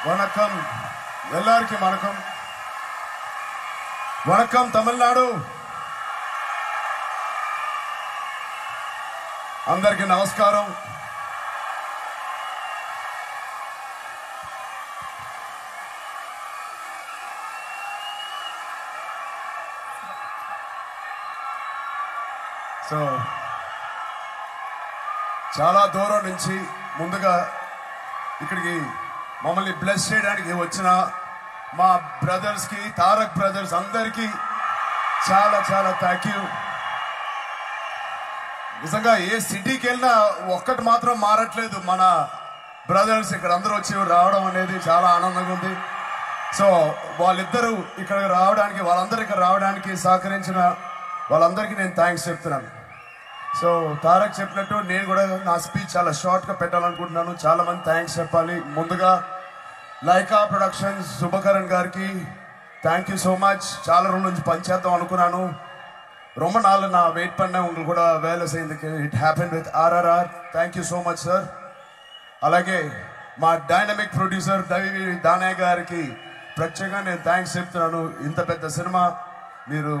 வணக்கம் எல்லாருக்கும் வணக்கம். வணக்கம் తమిళనాడు అందరికీ నమస్కారం. సో చాలా దూరం నుంచి ముందుగా ఇక్కడికి మమ్మల్ని బ్లెస్ చేయడానికి వచ్చిన మా బ్రదర్స్ కి, తారక్ బ్రదర్స్ అందరికీ చాలా చాలా థ్యాంక్ యూ. నిజంగా ఏ సిటీకి వెళ్ళినా ఒక్కటి మాత్రం మారట్లేదు, మన బ్రదర్స్ ఇక్కడ అందరూ వచ్చి రావడం అనేది చాలా ఆనందంగా ఉంది. సో వాళ్ళిద్దరూ ఇక్కడ రావడానికి, వాళ్ళందరూ ఇక్కడ రావడానికి సహకరించిన వాళ్ళందరికీ నేను థ్యాంక్స్ చెప్తున్నాను. సో తారక్ చెప్పినట్టు నేను కూడా నా స్పీచ్ చాలా షార్ట్గా పెట్టాలనుకుంటున్నాను. చాలా మంది థ్యాంక్స్ చెప్పాలి. ముందుగా లైకా ప్రొడక్షన్స్ శుభకరణ్ గారికి థ్యాంక్ యూ సో మచ్. చాలా రోజుల నుంచి పనిచేద్దాం అనుకున్నాను, ரொம்ப நாள் நான் வெயிட் பண்ணேன். உங்களுக்கு கூட வேலை செய்யறதுக்கு it happen with RRR. Thank you so much sir. అలాగే మా డైనమిక్ ప్రొడ్యూసర్ దానయ్య గారికి ప్రత్యేకంగా నేను థ్యాంక్స్ చెప్తున్నాను. ఇంత పెద్ద సినిమా మీరు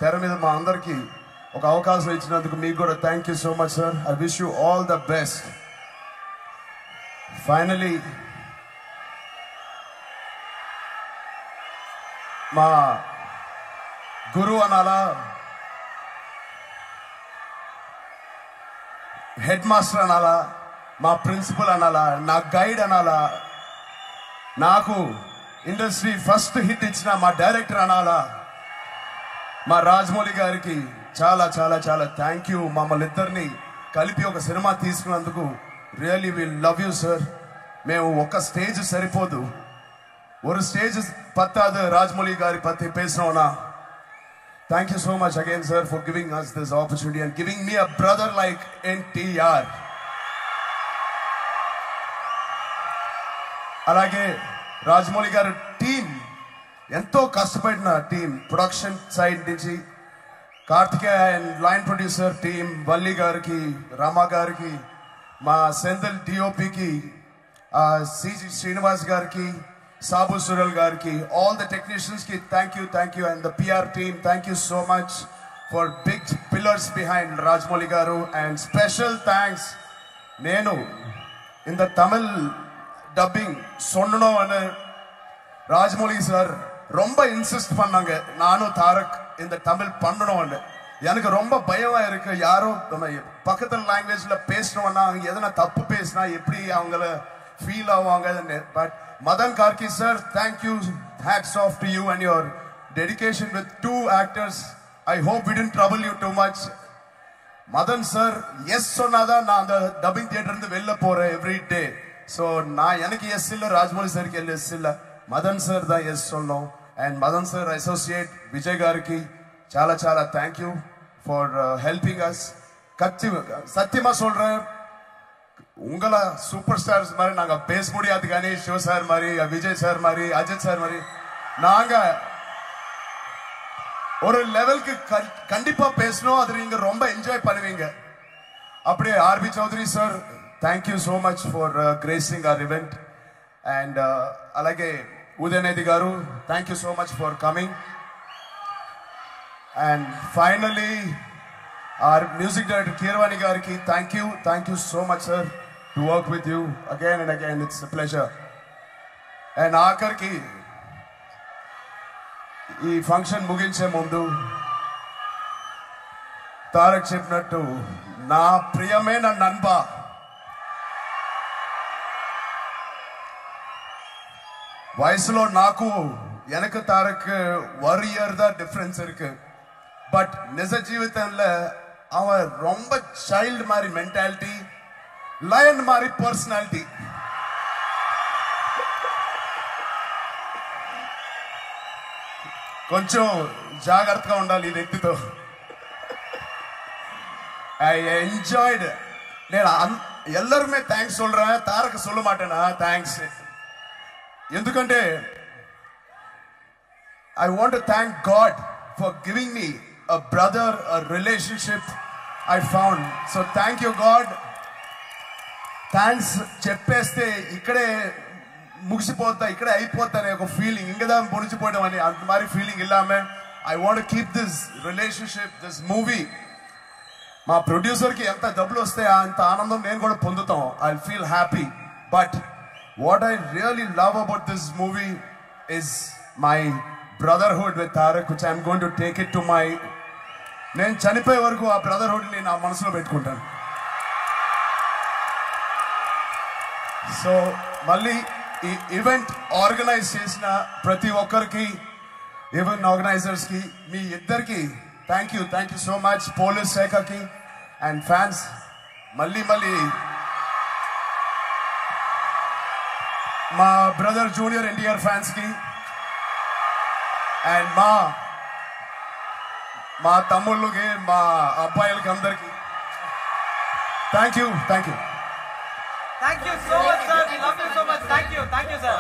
తెర మీద మా అందరికీ ఒక అవకాశం ఇచ్చినందుకు మీకు కూడా thank you so much sir. I wish you all the best. Finally మా గురువు అనాలా, హెడ్ మాస్టర్ అనాలా, మా ప్రిన్సిపల్ అనాలా, నా గైడ్ అనాలా, నాకు ఇండస్ట్రీ ఫస్ట్ హిట్ ఇచ్చిన మా డైరెక్టర్ అనాలా, మా రాజమౌళి గారికి చాలా చాలా చాలా థ్యాంక్ యూ. మమ్మల్ని ఇద్దరిని కలిపి ఒక సినిమా తీసుకున్నందుకు really will love you sir. మేము ఒక స్టేజ్ సరిపోదు, ஒரு ஸ்டேஜ் பத்தாது ராஜமௌழி గారి பத்தி பேசணும்னா. Thank you so much again sir for giving us this opportunity and giving me a brother like NTR. అలాగే రాజమౌళి గారి టీం ఎంతో కష్టపడిన టీం, ప్రొడక్షన్ సైడ్ నుంచి Karthikeya and line producer team, Valli గారికి, రామా గారికి, మా సెంథిల్ డిఓపికి, సిజి శ్రీనివాస్ గారికి, సాబు సురల్ గారికి, all the technicians ki thank you and the PR team thank you so much for big pillars behind Rajmouli garu. And special thanks nenu in the Tamil dubbing sonnano anu Rajmouli sir romba insist pannanga nanu Tarak in the Tamil pannano anu. எனக்கு ரொம்ப பயமா இருக்கு, யாரோ பக்கத்துல லாங்குவேஜ்ல பேசணும்னா எதனா தப்பு பேசினா எப்படி அவங்கள ஃபீல் ஆவாங்க. But Madan Karki sir, thank you, hats off to you and your dedication with 2 actors. I hope we didn't trouble you too much. Madan sir, yes sonada na the dubbing theater irundhu vella pora every day. So na enakku yes illa, Rajmouli sir ku yes illa, Madan sir da yes solnom. And Madan sir associate Vijay gariki chala chala thank you for helping us. சத்தியமா சொல்றேன், உங்கள super stars மாதிரி நாங்க பேச முடியாது, కానీ Shiva sir మరి, Vijay sir మరి, అజిత్ సార్ మరి நாங்க ஒரு லெவலுக்கு கண்டிப்பா பேசணும், அது நீங்க ரொம்ப என்ஜாய் பண்ணுவீங்க. அப்படியே R P Chowdary sir thank you so much for gracing our event. And అలాగే ఉదయనిధి గారు thank you so much for coming. And finally our music director Keerwani gariki thank you so much sir to work with you again and again, it's a pleasure. And aakarki ee function muginche mundu Tarak cheppinattu na priyamaina nanba, vayasulo naaku enakku Tarak 1 year da difference irukku. But నిజ జీవితంలో அவன் ரொம்ப child மாதிரி mentality, lion மாதிரி personality. కొంచెం జాగ్రత్తగా ఉండాలి ఈ వ్యక్తితో. I enjoyed. నేను ఎల్లరుమే థ్యాంక్స్ சொல்றேன், తారక్ சொல்ல மாட்டேனா థ్యాంక్స్. ఎందుకంటే I want to thank God for giving me a brother, a relationship I found. So thank you God. Thanks చెప్పేస్తే ఇక్కడే ముగిసిపోతా ఇక్కడే అయిపోతా అనే ఒక ఫీలింగ్ ఇంకదా ముడిచిపోవడం అని అంత మరి ఫీలింగ్ ఇల్లామే. I want keep this relationship, this movie. మా ప్రొడ్యూసర్కి ఎంత డబ్బులు వస్తే అంత ఆనందం నేను కూడా పొందుతాం. I feel happy. But what I really love about this movie is my brotherhood with Tarak, which I'm going to take it to my, నేను చనిపోయే వరకు ఆ బ్రదర్హుడ్ని నా మనసులో పెట్టుకుంటాను. సో మళ్ళీ ఈ ఈవెంట్ ఆర్గనైజ్ చేసిన ప్రతి ఒక్కరికి, ఈవెంట్ ఆర్గనైజర్స్కి, మీ ఇద్దరికి thank you so much. Police శాఖకి అండ్ ఫ్యాన్స్, మళ్ళీ మా బ్రదర్ జూనియర్ ఎన్టీఆర్ ఫ్యాన్స్కి అండ్ మా తమ్ముళ్ళకి, మా అబ్బాయిలకి అందరికి thank you. Thank you so much, sir. We love you so much. Thank you, sir.